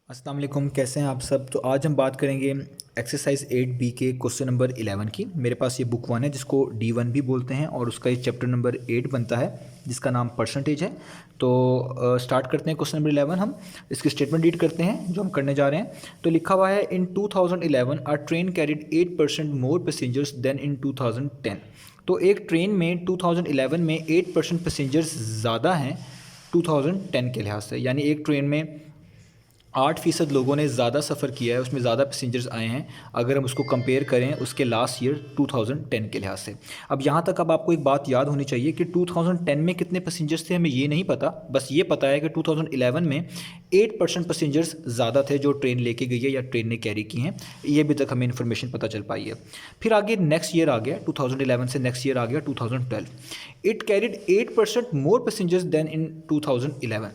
अस्सलाम वालेकुम, कैसे हैं आप सब। तो आज हम बात करेंगे एक्सरसाइज 8B के क्वेश्चन नंबर 11 की। मेरे पास ये बुक 1 है जिसको D1 भी बोलते हैं और उसका ये चैप्टर नंबर 8 बनता है जिसका नाम परसेंटेज है। तो स्टार्ट करते हैं क्वेश्चन नंबर 11। हम इसकी स्टेटमेंट रीड करते हैं जो हम करने जा रहे हैं। तो लिखा हुआ है in 2011 our train carried 8% more passengers than in 2010। तो एक ट्रेन में 2011 में 8% पैसेंजर्स ज़्यादा हैं 2010 के लिहाज से, यानी एक ट्रेन में 8% लोगों ने ज़्यादा सफ़र किया है, उसमें ज़्यादा पैसेंजर्स आए हैं अगर हम उसको कंपेयर करें उसके लास्ट ईयर 2010 के लिहाज से। अब यहाँ तक अब आपको एक बात याद होनी चाहिए कि 2010 में कितने पैसेंजर्स थे हमें ये नहीं पता, बस ये पता है कि 2011 में 8% पैसेंजर्स ज़्यादा थे जो ट्रेन लेके गई है या ट्रेन ने कैरी की हैं। ये अभी तक हमें इन्फॉर्मेशन पता चल पाई है। फिर आगे नेक्स्ट ईयर आ गया, 2011 से नेक्स्ट ईयर आ गया 2012। It carried 8% more passengers than in 2011।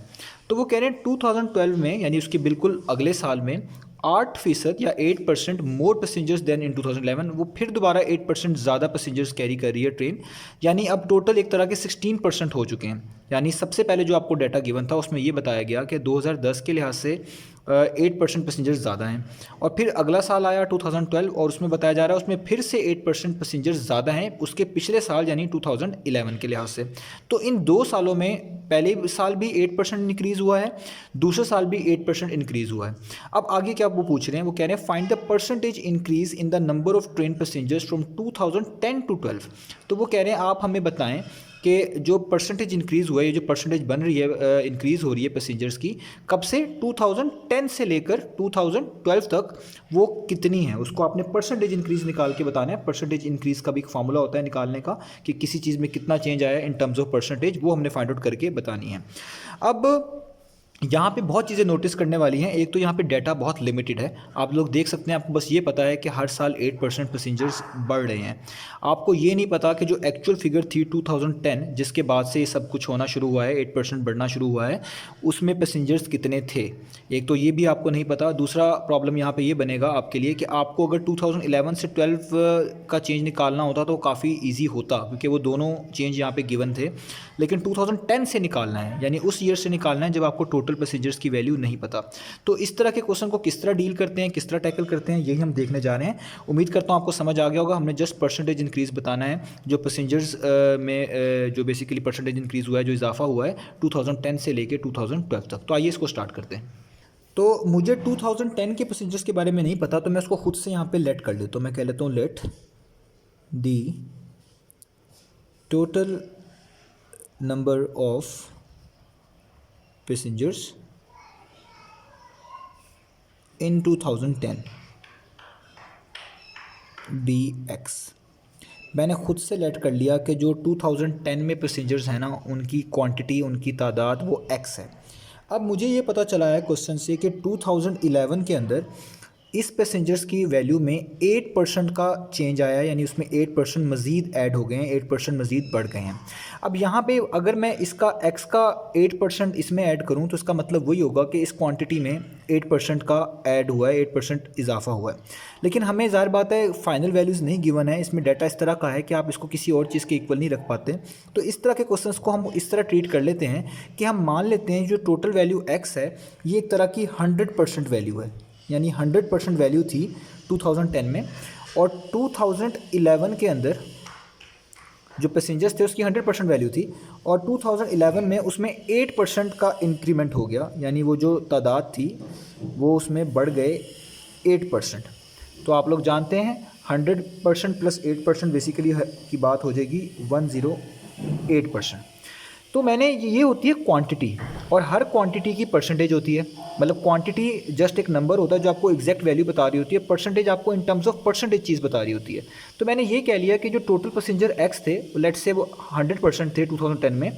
तो वो कह रहे हैं 2012 में, यानी उसके बिल्कुल अगले साल में 8% या 8% मोर पैसेंजर्स देन इन 2011, वो फिर दोबारा 8% ज़्यादा पैसेंजर्स कैरी कर रही है ट्रेन। यानी अब टोटल एक तरह के 16% हो चुके हैं। यानी सबसे पहले जो आपको डाटा गिवन था उसमें ये बताया गया कि 2010 के लिहाज से 8% पैसेंजर्स ज़्यादा हैं, और फिर अगला साल आया 2012 और उसमें बताया जा रहा है उसमें फिर से 8% पैसेंजर्स ज़्यादा हैं उसके पिछले साल यानी 2011 के लिहाज से। तो इन 2 सालों में पहले साल भी 8% इंक्रीज़ हुआ है, दूसरे साल भी 8% इंक्रीज़ हुआ है। अब आगे क्या वो पूछ रहे हैं, वो कह रहे हैं find the percentage increase in the number of train passengers from 2010 to 12। तो वो कह रहे हैं आप हमें बताएं कि जो परसेंटेज इंक्रीज़ हुआ है, ये जो परसेंटेज बन रही है इंक्रीज़ हो रही है पैसेंजर्स की, कब से 2010 से लेकर 2012 तक वो कितनी है, उसको आपने परसेंटेज इंक्रीज़ निकाल के बताना है। परसेंटेज इंक्रीज़ का भी एक फार्मूला होता है निकालने का कि किसी चीज़ में कितना चेंज आया इन टर्म्स ऑफ परसेंटेज, वो हमने फाइंड आउट करके बतानी है। अब यहाँ पे बहुत चीज़ें नोटिस करने वाली हैं। एक तो यहाँ पे डाटा बहुत लिमिटेड है, आप लोग देख सकते हैं, आपको बस ये पता है कि हर साल 8% पैसेंजर्स बढ़ रहे हैं। आपको ये नहीं पता कि जो एक्चुअल फिगर थी 2010 जिसके बाद से ये सब कुछ होना शुरू हुआ है, 8% बढ़ना शुरू हुआ है, उसमें पैसेंजर्स कितने थे। एक तो ये भी आपको नहीं पता। दूसरा प्रॉब्लम यहाँ पे ये बनेगा आपके लिए कि आपको अगर 2011 से 12 का चेंज निकालना होता तो काफ़ी ईजी होता, क्योंकि वो दोनों चेंज यहाँ पे गिवन थे। लेकिन 2010 से निकालना है, यानी उस ईयर से निकालना है जब आपको टोटल पैसेंजर्स की वैल्यू नहीं पता। तो इस तरह के क्वेश्चन को किस तरह डील करते हैं, किस तरह टैकल करते हैं, यही हम देखने जा रहे हैं। उम्मीद करता हूँ आपको समझ आ गया होगा। हमने जस्ट परसेंटेज इंक्रीज़ बताना है, जो पैसेंजर्स में जो बेसिकली परसेंटेज इंक्रीज़ हुआ है, जो इजाफा हुआ है 2010 से लेकर 2012 तक। तो आइए इसको स्टार्ट करते हैं। तो मुझे 2010 के पैसेंजर्स के बारे में नहीं पता, तो मैं उसको खुद से यहाँ पे लेट कर लेता हूँ। मैं कह लेता हूँ let the total number of passengers in 2010 dx। मैंने खुद से लेट कर लिया कि जो 2010 में पैसेंजर्स हैं ना, उनकी क्वांटिटी, उनकी तादाद वो x है। अब मुझे ये पता चला है क्वेश्चन से कि 2011 के अंदर इस पैसेंजर्स की वैल्यू में 8% का चेंज आया है, यानी उसमें 8% मज़ीद ऐड हो गए हैं, 8% मज़ीद बढ़ गए हैं। अब यहाँ पे अगर मैं इसका x का 8% इसमें ऐड करूँ तो इसका मतलब वही होगा कि इस क्वांटिटी में 8% का ऐड हुआ है, 8% इजाफा हुआ है। लेकिन हमें ज़ाहिर बात है फ़ाइनल वैल्यूज़ नहीं गिवन है, इसमें डाटा इस तरह का है कि आप इसको किसी और चीज़ के इक्वल नहीं रख पाते। तो इस तरह के क्वेश्चंस को हम इस तरह ट्रीट कर लेते हैं कि हम मान लेते हैं जो टोटल वैल्यू x है ये एक तरह की 100% वैल्यू है, यानी 100% वैल्यू थी 2010 में, और 2011 के अंदर जो पैसेंजर्स थे उसकी 100% वैल्यू थी, और 2011 में उसमें 8% का इंक्रीमेंट हो गया, यानी वो जो तादाद थी वो उसमें बढ़ गए 8%। तो आप लोग जानते हैं 100% प्लस 8% बेसिकली की बात हो जाएगी 108%। तो मैंने ये होती है क्वांटिटी, और हर क्वांटिटी की परसेंटेज होती है। मतलब क्वांटिटी जस्ट एक नंबर होता है जो आपको एग्जैक्ट वैल्यू बता रही होती है, परसेंटेज आपको इन टर्म्स ऑफ परसेंटेज चीज़ बता रही होती है। तो मैंने ये कह लिया कि जो टोटल पैसेंजर x थे, लेट्स से वो 100% थे 2010 में,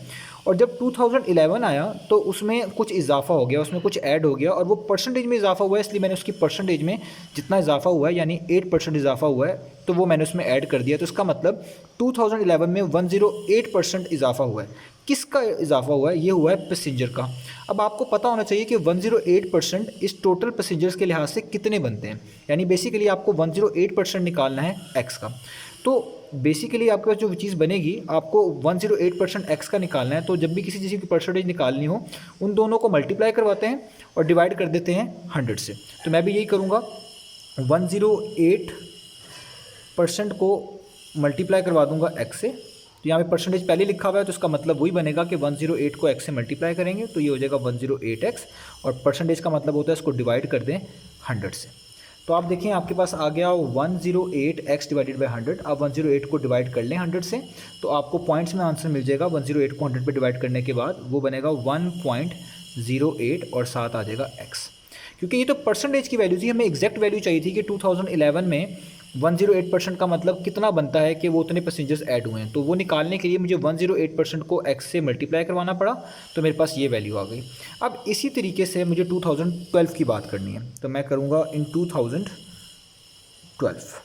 और जब 2011 आया तो उसमें कुछ इजाफा हो गया, उसमें कुछ ऐड हो गया, और वो परसेंटेज में इजाफा हुआ है, इसलिए मैंने उसकी परसेंटेज में जितना इजाफा हुआ है, यानी 8% इजाफा हुआ है, तो वो मैंने उसमें ऐड कर दिया। तो इसका मतलब 2011 में 108% इजाफा हुआ है। किसका इजाफा हुआ है? ये हुआ है पैसेंजर का। अब आपको पता होना चाहिए कि 108% इस टोटल पैसेंजर्स के लिहाज से कितने बनते हैं, यानी बेसिकली आपको 108% निकालना है x का। तो बेसिकली आपके पास जो चीज़ बनेगी, आपको 108% एक्स का निकालना है। तो जब भी किसी चीज़ की परसेंटेज निकालनी हो, उन दोनों को मल्टीप्लाई करवाते हैं और डिवाइड कर देते हैं 100 से। तो मैं भी यही करूँगा, 108% को मल्टीप्लाई करवा दूंगा एक्स से। तो यहाँ पे परसेंटेज पहले लिखा हुआ है, तो इसका मतलब वही बनेगा कि 108 को एक्स से मल्टीप्लाई करेंगे तो ये हो जाएगा 108x, और परसेंटेज का मतलब होता है इसको डिवाइड कर दें 100 से। तो आप देखें आपके पास आ गया 108x डिवाइडेड बाई 100। आप 108 को डिवाइड कर लें 100 से, तो आपको पॉइंट्स में आंसर मिल जाएगा। 108 को 100 पे डिवाइड करने के बाद वो बनेगा 1.08 और साथ आ जाएगा x। क्योंकि ये तो परसेंटेज की वैल्यू थी, हमें एग्जैक्ट वैल्यू चाहिए थी कि 2011 में 108% का मतलब कितना बनता है कि वो उतने पैसेंजर्स ऐड हुए हैं। तो वो निकालने के लिए मुझे 108% को x से मल्टीप्लाई करवाना पड़ा, तो मेरे पास ये वैल्यू आ गई। अब इसी तरीके से मुझे 2012 की बात करनी है, तो मैं करूँगा इन 2012।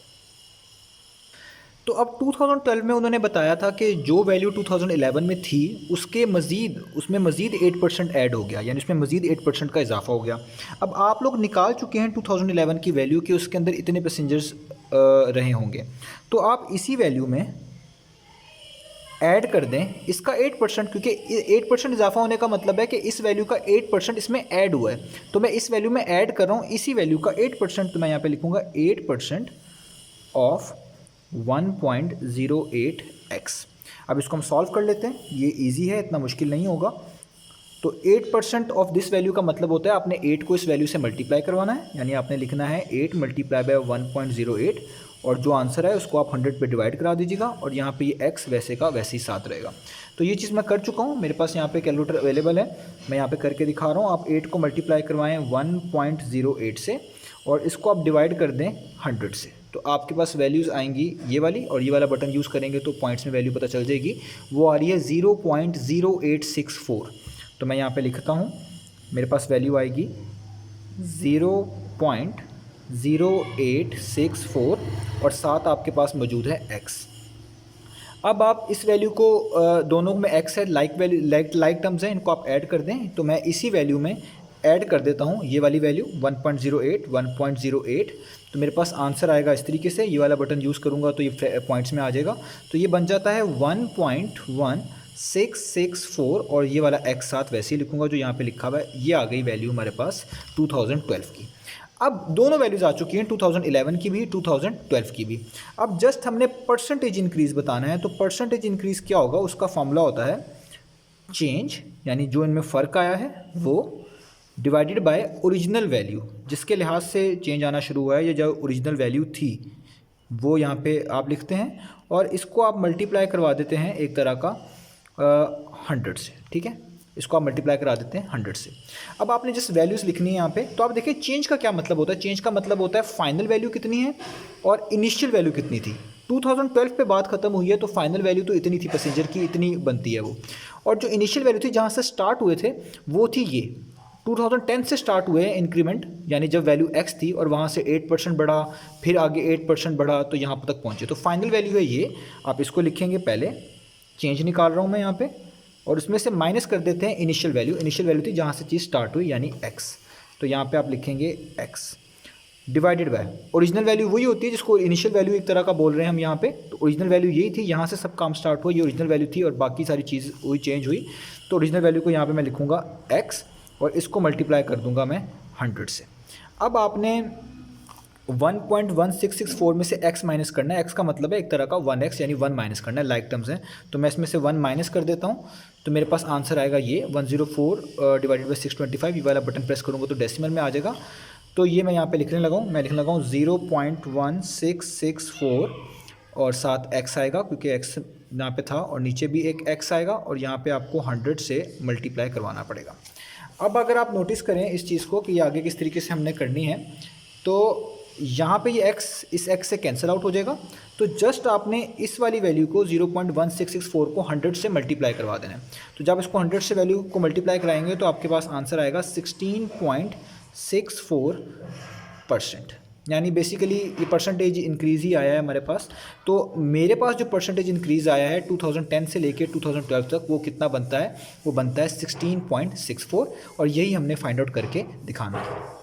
तो अब 2012 में उन्होंने बताया था कि जो वैल्यू 2011 में थी उसके मज़ीद उसमें मज़ीद 8% ऐड हो गया, यानी उसमें मज़ीद 8% का इजाफा हो गया। अब आप लोग निकाल चुके हैं 2011 की वैल्यू कि उसके अंदर इतने पैसेंजर्स रहे होंगे, तो आप इसी वैल्यू में ऐड कर दें इसका 8%, क्योंकि 8% इजाफा होने का मतलब है कि इस वैल्यू का 8% इसमें ऐड हुआ है। तो मैं इस वैल्यू में ऐड कर रहा हूँ इसी वैल्यू का 8%, तो मैं यहाँ पे लिखूँगा 8% ऑफ 1.08x। अब इसको हम सॉल्व कर लेते हैं, ये इजी है, इतना मुश्किल नहीं होगा। तो 8% ऑफ दिस वैल्यू का मतलब होता है आपने 8 को इस वैल्यू से मल्टीप्लाई करवाना है, यानी आपने लिखना है 8 मल्टीप्लाई बाय 1.08, और जो आंसर है उसको आप 100 पे डिवाइड करा दीजिएगा, और यहाँ पे ये x वैसे का वैसे ही साथ रहेगा। तो ये चीज़ मैं कर चुका हूँ, मेरे पास यहाँ पे कैलकुलेटर अवेलेबल है, मैं यहाँ पे करके दिखा रहा हूँ। आप 8 को मल्टीप्लाई करवाएं 1.08 से, और इसको आप डिवाइड कर दें 100 से, तो आपके पास वैल्यूज़ आएंगी ये वाली, और ये वाला बटन यूज़ करेंगे तो पॉइंट्स में वैल्यू पता चल जाएगी। वो आ रही है 0.0864। तो मैं यहाँ पे लिखता हूँ, मेरे पास वैल्यू आएगी 0.0864, और साथ आपके पास मौजूद है x। अब आप इस वैल्यू को दोनों में x है, लाइक वैल्यू लाइक टर्म्स हैं, इनको आप ऐड कर दें। तो मैं इसी वैल्यू में ऐड कर देता हूँ ये वाली वैल्यू 1.08, तो मेरे पास आंसर आएगा इस तरीके से। ये वाला बटन यूज़ करूँगा तो ये पॉइंट्स में आ जाएगा, तो ये बन जाता है 1.1664, और ये वाला x साथ वैसे ही लिखूँगा जो यहाँ पे लिखा हुआ है। ये आ गई वैल्यू हमारे पास 2012 की। अब दोनों वैल्यूज़ आ चुकी हैं, 2011 की भी 2012 की भी। अब जस्ट हमने परसेंटेज इंक्रीज़ बताना है, तो परसेंटेज इंक्रीज़ क्या होगा, उसका फॉर्मूला होता है चेंज, यानी जो इनमें फ़र्क आया है वो, डिवाइडेड बाय ओरिजिनल वैल्यू, जिसके लिहाज से चेंज आना शुरू हुआ है, या जो ओरिजिनल वैल्यू थी वो यहाँ पे आप लिखते हैं, और इसको आप मल्टीप्लाई करवा देते हैं एक तरह का 100 से। ठीक है, इसको आप मल्टीप्लाई करा देते हैं 100 से। अब आपने जिस वैल्यूज़ लिखनी है यहाँ पे, तो आप देखिए चेंज का क्या मतलब होता है। चेंज का मतलब होता है फाइनल वैल्यू कितनी है और इनिशियल वैल्यू कितनी थी। 2012 पे बात खत्म हुई है, तो फाइनल वैल्यू तो इतनी थी पैसेंजर की, इतनी बनती है वो, और जो इनिशियल वैल्यू थी जहाँ से स्टार्ट हुए थे वो थी ये। 2010 से स्टार्ट हुए हैं इंक्रीमेंट, यानी जब वैल्यू x थी और वहाँ से 8% बढ़ा, फिर आगे 8% बढ़ा, तो यहाँ तक पहुँचे। तो फाइनल वैल्यू है ये, आप इसको लिखेंगे। पहले चेंज निकाल रहा हूँ मैं यहाँ पे, और उसमें से माइनस कर देते हैं इनिशियल वैल्यू। इनिशियल वैल्यू थी जहाँ से चीज़ स्टार्ट हुई, यानी x। तो यहाँ पे आप लिखेंगे x divided by original value, वही होती है जिसको इनिशियल वैल्यू एक तरह का बोल रहे हैं हम यहाँ पे। तो ओरिजिनल वैल्यू यही थी, यहाँ से सब काम स्टार्ट हुआ, ये ओरिजिनल वैल्यू थी, और बाकी सारी चीज़ वही चेंज हुई। तो ओरिजिनल वैल्यू को यहाँ पे मैं लिखूँगा x, और इसको मल्टीप्लाई कर दूंगा मैं 100 से। अब आपने 1.1664 में से x माइनस करना है। x का मतलब है एक तरह का 1x, यानी 1 माइनस करना है, लाइक टर्म्स है। तो मैं इसमें से 1 माइनस कर देता हूँ, तो मेरे पास आंसर आएगा ये 104 डिवाइडेड बाई 625। ये वाला बटन प्रेस करूँगा तो डेसिमल में आ जाएगा। तो ये मैं यहाँ पे लिखने लगा हूँ, मैं लिखने लगा हूँ 0.1664, और साथ x आएगा क्योंकि x यहाँ पे था, और नीचे भी एक x आएगा, और यहाँ पे आपको 100 से मल्टीप्लाई करवाना पड़ेगा। अब अगर आप नोटिस करें इस चीज़ को कि ये आगे किस तरीके से हमने करनी है, तो यहाँ पे ये x इस x से कैंसिल आउट हो जाएगा। तो जस्ट आपने इस वाली वैल्यू को 0.1664 को 100 से मल्टीप्लाई करवा देना है। तो जब इसको 100 से वैल्यू को मल्टीप्लाई कराएंगे तो आपके पास आंसर आएगा 16.64%, यानी बेसिकली ये परसेंटेज इंक्रीज़ ही आया है हमारे पास। तो मेरे पास जो परसेंटेज इंक्रीज़ आया है 2010 से लेके 2012 तक, वो कितना बनता है, वो बनता है 16.64, और यही हमने फाइंड आउट करके दिखाना है।